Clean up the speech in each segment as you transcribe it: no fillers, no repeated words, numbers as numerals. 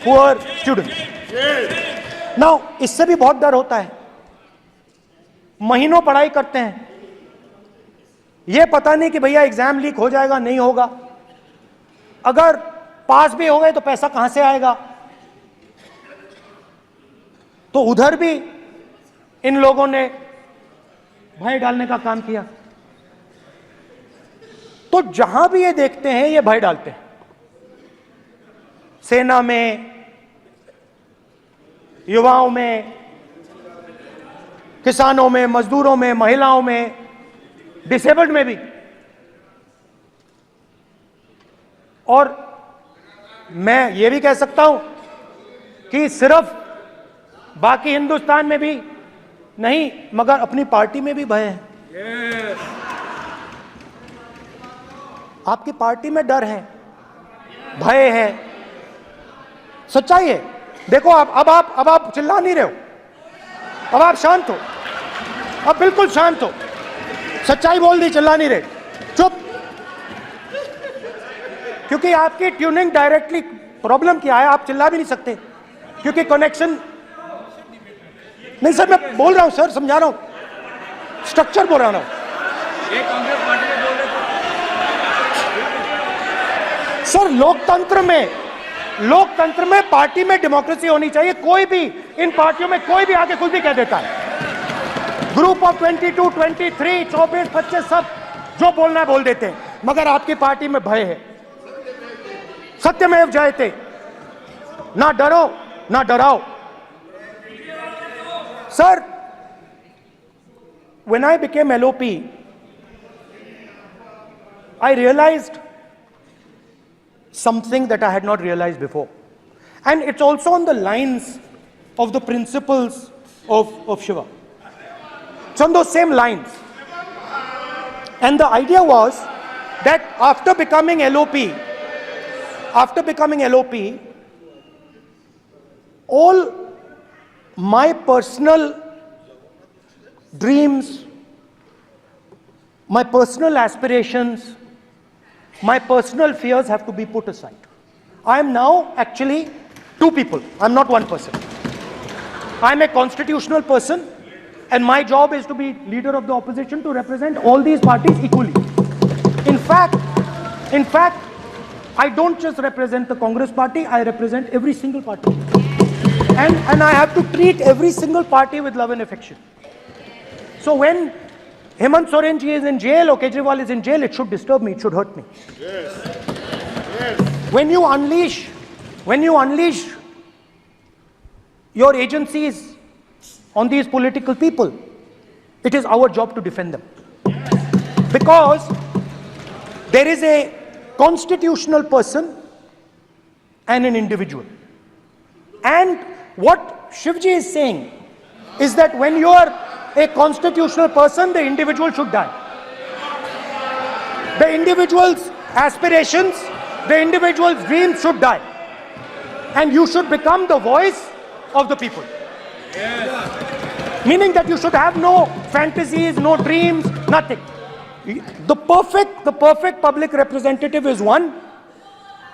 Poor students. Now इससे भी बहुत डर होता है, महीनों पढ़ाई करते हैं, यह पता नहीं कि भैया एग्जाम लीक हो जाएगा नहीं होगा, अगर पास भी हो गए तो पैसा कहां से आएगा। तो उधर भी इन लोगों ने भय डालने का काम किया। तो जहां भी ये देखते हैं ये भय डालते हैं, सेना में, युवाओं में, किसानों में, मजदूरों में, महिलाओं में, डिसेबल्ड में भी। और मैं ये भी कह सकता हूं कि सिर्फ बाकी हिंदुस्तान में भी नहीं, मगर अपनी पार्टी में भी भय है। आपकी पार्टी में डर है, भय है, सच्चाई है। देखो अब आप चिल्ला नहीं रहे हो, अब आप शांत हो, अब बिल्कुल शांत हो, सच्चाई बोल दी, चिल्ला नहीं रहे, चुप। क्योंकि आपकी ट्यूनिंग डायरेक्टली, प्रॉब्लम क्या है, आप चिल्ला भी नहीं सकते क्योंकि कनेक्शन नहीं। सर मैं बोल रहा हूं सर, समझा रहा हूं, स्ट्रक्चर बोल रहा हूं। सर लोकतंत्र में पार्टी में डेमोक्रेसी होनी चाहिए। कोई भी इन पार्टियों में कोई भी आके कुछ भी कह देता है, ग्रुप ऑफ 22, 23, 24, 25 सब जो बोलना है बोल देते हैं, मगर आपकी पार्टी में भय है। सत्यमेव जयते, ना डरो ना डराओ। Sir, when I became LOP, I realized something that I had not realized before. And it's also on the lines of the principles of Shiva. It's on those same lines. And the idea was that after becoming LOP, all my personal dreams, my personal aspirations, my personal fears have to be put aside. I am now actually two people. I'm not one person. I'm a constitutional person, and my job is to be leader of the opposition, to represent all these parties equally. In fact, I don't just represent the Congress party, I represent every single party. And I have to treat every single party with love and affection. So when Hemant Soren ji is in jail or Kejriwal is in jail, it should disturb me, it should hurt me. Yes. When you unleash your agencies on these political people, it is our job to defend them. Because there is a constitutional person and an individual. And what Shivji is saying is that when you are a constitutional person, the individual should die. The individual's aspirations, the individual's dreams should die. And you should become the voice of the people. Yes. Meaning that you should have no fantasies, no dreams, nothing. The perfect public representative is one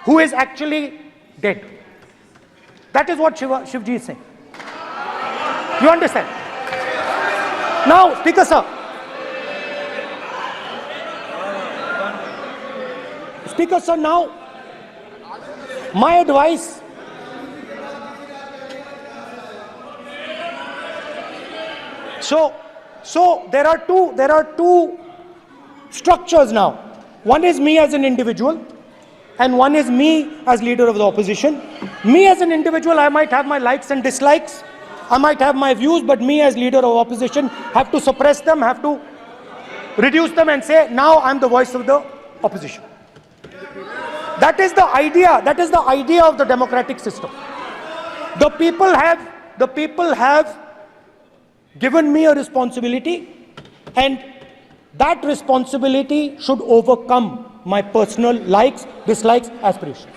who is actually dead. That is what Shivji is saying. You understand? Now, Speaker sir. Speaker sir, now, my advice. So there are two structures now. One is me as an individual, and one is me as leader of the opposition. Me as an individual, I might have my likes and dislikes, I might have my views, but me as leader of opposition have to suppress them, have to reduce them and say, now I'm the voice of the opposition. That is the idea of the democratic system. The people have given me a responsibility, and that responsibility should overcome my personal likes, dislikes, aspirations.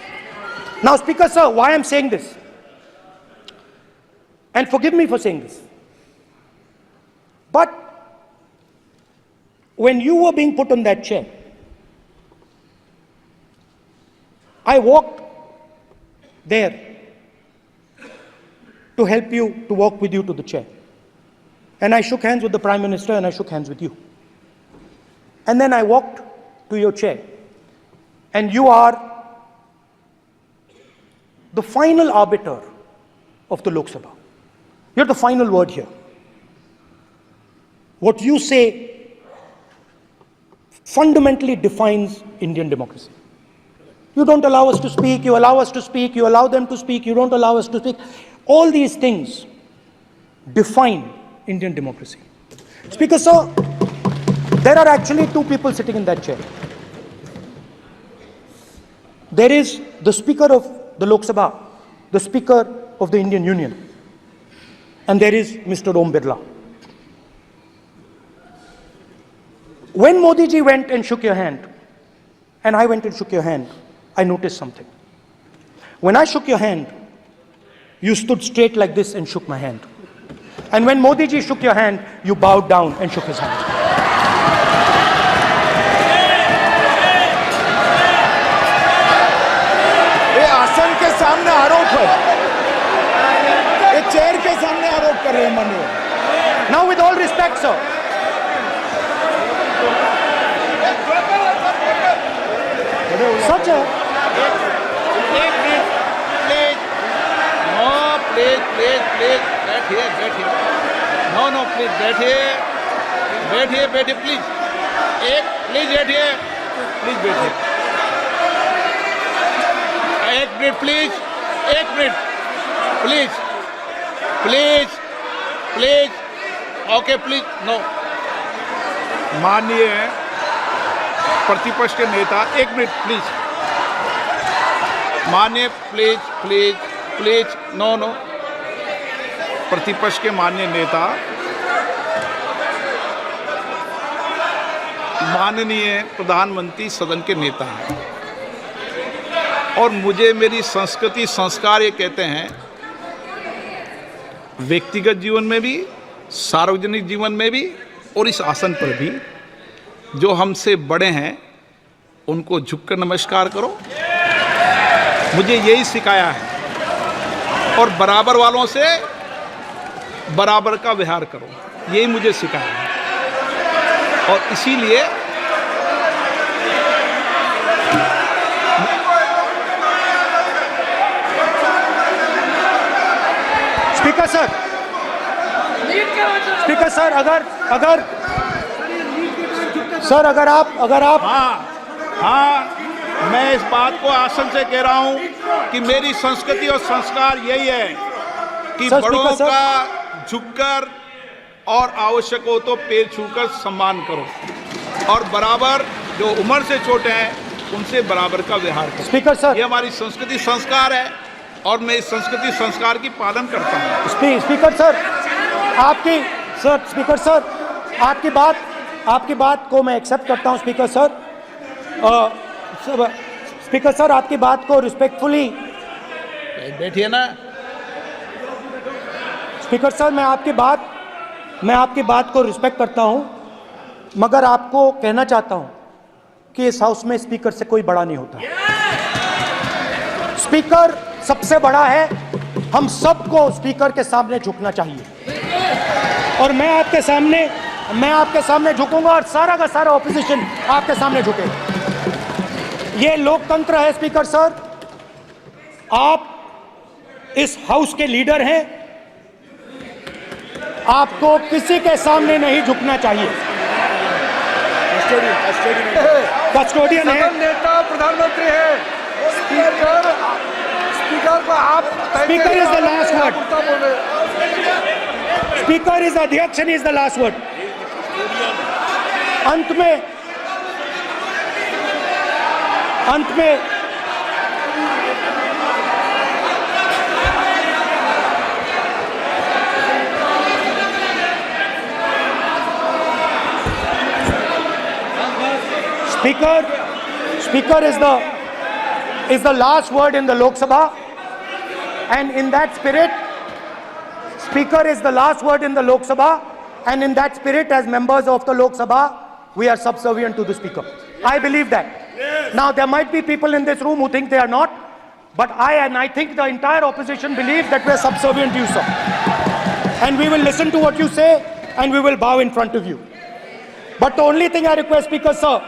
Now, Speaker sir, why I'm saying this? And forgive me for saying this. But when you were being put on that chair, I walked there to help you, to walk with you to the chair. And I shook hands with the Prime Minister and I shook hands with you. And then I walked to your chair. And you are the final arbiter of the Lok Sabha. You're the final word here. What you say fundamentally defines Indian democracy. You don't allow us to speak, you allow us to speak, you allow them to speak, you don't allow us to speak. All these things define Indian democracy. Speaker, sir, there are actually two people sitting in that chair. There is the Speaker of the Lok Sabha, the Speaker of the Indian Union, and there is Mr. Om Birla. When Modi ji went and shook your hand, and I went and shook your hand, I noticed something. When I shook your hand, you stood straight like this and shook my hand. And when Modi ji shook your hand, you bowed down and shook his hand. ये आसन के सामने आरोप है, ये chair के सामने आरोप कर रहे हैं माननीय। Now with all respect, sir. Such a... एक मिनट प्लीज, नो प्लीज बैठिए, नो प्लीज बैठिए प्लीज, प्लीज बैठिए, एक minute please, okay please, no. माननीय प्रतिपक्ष के नेता, एक मिनट प्लीज, माननीय प्लीज, नो। प्रतिपक्ष के माननीय नेता, माननीय प्रधानमंत्री सदन के नेता हैं और मुझे मेरी संस्कृति संस्कार ये कहते हैं, व्यक्तिगत जीवन में भी, सार्वजनिक जीवन में भी और इस आसन पर भी, जो हमसे बड़े हैं उनको झुककर नमस्कार करो। मुझे यही सिखाया है और बराबर वालों से बराबर का व्यवहार करो, यही मुझे सिखाया है। और इसीलिए स्पीकर सर, अगर आप हाँ, मैं इस बात को आसन से कह रहा हूं कि मेरी संस्कृति और संस्कार यही है कि बड़ों का झुककर और आवश्यक हो तो पैर छूकर सम्मान करो और बराबर जो उम्र से छोटे हैं उनसे बराबर का व्यवहार करो। स्पीकर सर, ये हमारी संस्कृति संस्कार है और मैं इस संस्कृति संस्कार की पालन करता हूँ। आपकी बात को मैं एक्सेप्ट करता हूं। स्पीकर सर, आपकी बात को रिस्पेक्टफुली, बैठिए ना। स्पीकर सर, मैं आपकी बात को रिस्पेक्ट करता हूं, मगर आपको कहना चाहता हूं कि इस हाउस में स्पीकर से कोई बड़ा नहीं होता। स्पीकर सबसे बड़ा है, हम सबको स्पीकर के सामने झुकना चाहिए और मैं आपके सामने झुकूंगा और सारा का सारा ऑपोजिशन आपके सामने झुकेगा। ये लोकतंत्र है। स्पीकर सर, आप इस हाउस के लीडर हैं, आपको किसी के सामने नहीं झुकना चाहिए। कस्टोडियन है, नेता प्रधानमंत्री है, स्पीकर को आप, speaker is the last word, speaker is अध्यक्ष and is the last word. अंत में Speaker is the last word in the Lok Sabha, and in that spirit, Speaker is the last word in the Lok Sabha, and in that spirit, as members of the Lok Sabha, we are subservient to the Speaker. I believe that. Now, there might be people in this room who think they are not, But I think the entire opposition believes that we are subservient to you, sir. And we will listen to what you say and we will bow in front of you. But the only thing I request, Speaker, sir,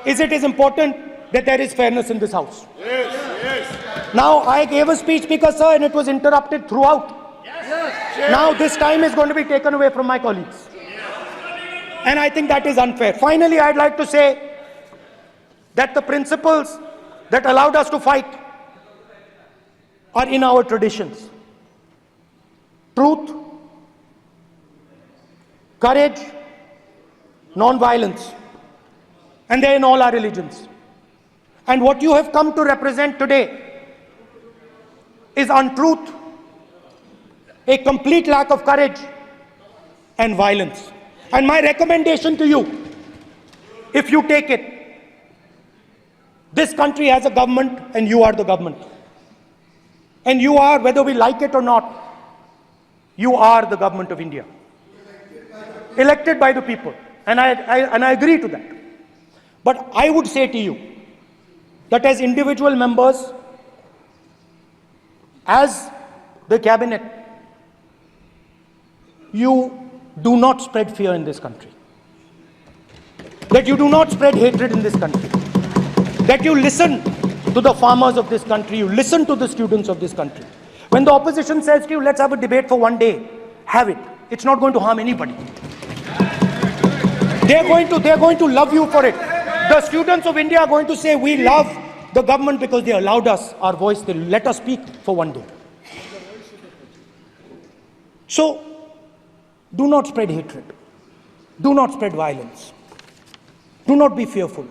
is it is important that there is fairness in this House. Yes, yes. Now, I gave a speech, Speaker, sir, and it was interrupted throughout. Yes. Now, this time is going to be taken away from my colleagues. And I think that is unfair. Finally, I'd like to say that the principles that allowed us to fight are in our traditions. Truth, courage, non-violence. And they're in all our religions. And what you have come to represent today is untruth, a complete lack of courage, and violence. And my recommendation to you, if you take it, this country has a government and you are the government. And you are, whether we like it or not, you are the government of India. Elected by the people. And I agree to that. But I would say to you that as individual members, as the cabinet, you do not spread fear in this country. That you do not spread hatred in this country. That you listen to the farmers of this country, you listen to the students of this country. When the opposition says to you, let's have a debate for one day, have it. It's not going to harm anybody. They're going to love you for it. The students of India are going to say, we love the government because they allowed us our voice, they let us speak for one day. So, do not spread hatred. Do not spread violence. Do not be fearful.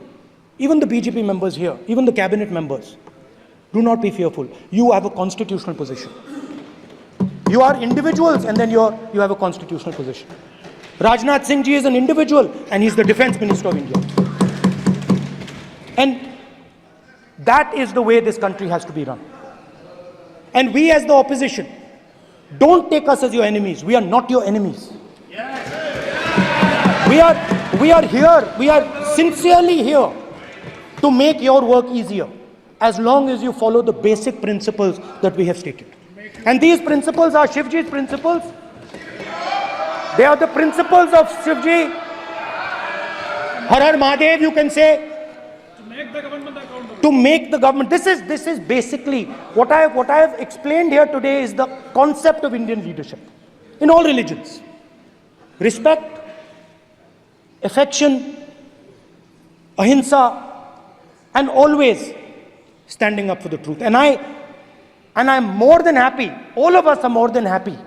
Even the BJP members here, even the cabinet members, do not be fearful. You have a constitutional position. You are individuals and then you have a constitutional position. Rajnath Singh ji is an individual and he's the Defense Minister of India. And that is the way this country has to be run. And we as the opposition, don't take us as your enemies. We are not your enemies. We are here, we are sincerely here to make your work easier, as long as you follow the basic principles that we have stated. And these principles are Shivji's principles. They are the principles of Shivji. Har Har Mahadev, you can say. To make the government. This is basically what I have explained here today is the concept of Indian leadership in all religions. Respect, affection, ahimsa, and always standing up for the truth. And I'm more than happy, all of us are more than happy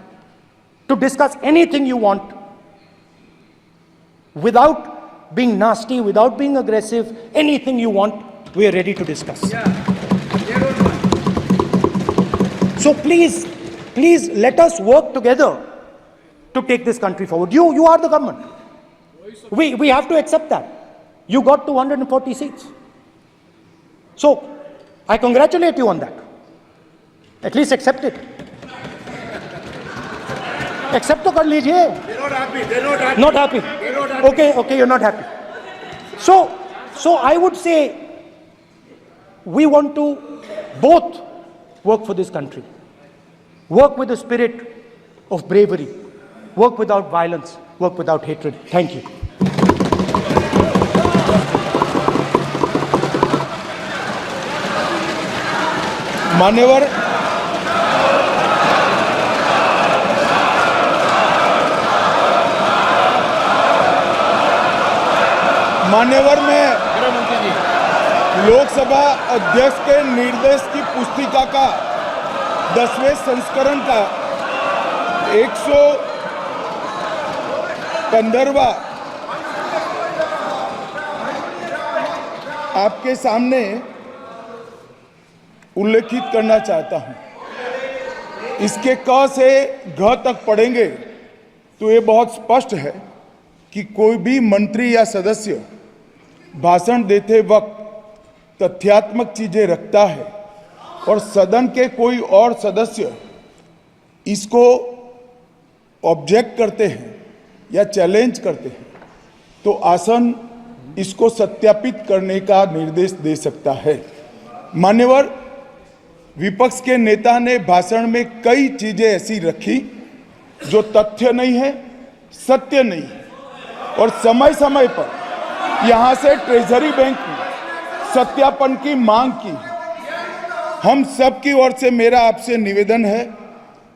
to discuss anything you want without being nasty, without being aggressive, anything you want, we are ready to discuss. So please let us work together to take this country forward. You are the government. We have to accept that. You got 240 seats. So I congratulate you on that. At least accept it. Accept to kar lijiye. They're not happy. Not happy. Okay, you're not happy. So I would say we want to both work for this country. Work with the spirit of bravery. Work without violence. Work without hatred. Thank you. मान्यवर में लोकसभा अध्यक्ष के निर्देश की पुस्तिका का 10वें संस्करण का 115वां आपके सामने उल्लेखित करना चाहता हूं। इसके क से घ तक पढ़ेंगे तो ये बहुत स्पष्ट है कि कोई भी मंत्री या सदस्य भाषण देते वक्त तथ्यात्मक चीजें रखता है और सदन के कोई और सदस्य इसको ऑब्जेक्ट करते हैं या चैलेंज करते हैं तो आसन इसको सत्यापित करने का निर्देश दे सकता है। मान्यवर, विपक्ष के नेता ने भाषण में कई चीजें ऐसी रखी जो तथ्य नहीं है, सत्य नहीं है, और समय समय पर यहां से ट्रेजरी बैंक में सत्यापन की मांग की। हम सब की ओर से मेरा आपसे निवेदन है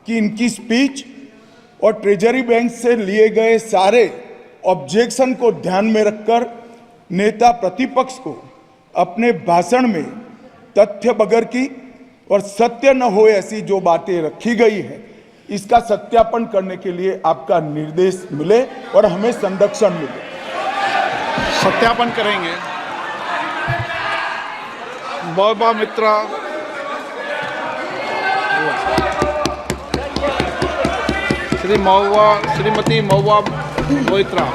कि इनकी स्पीच और ट्रेजरी बैंक से लिए गए सारे ऑब्जेक्शन को ध्यान में रखकर नेता प्रतिपक्ष को अपने भाषण में तथ्य बगैर की और सत्य न हो ऐसी जो बातें रखी गई है, इसका सत्यापन करने के लिए आपका निर्देश मिले और हमें संरक्षण मिले। सत्यापन करेंगे। महोबा मित्रा, श्रीमती महोबा मोइत्रा।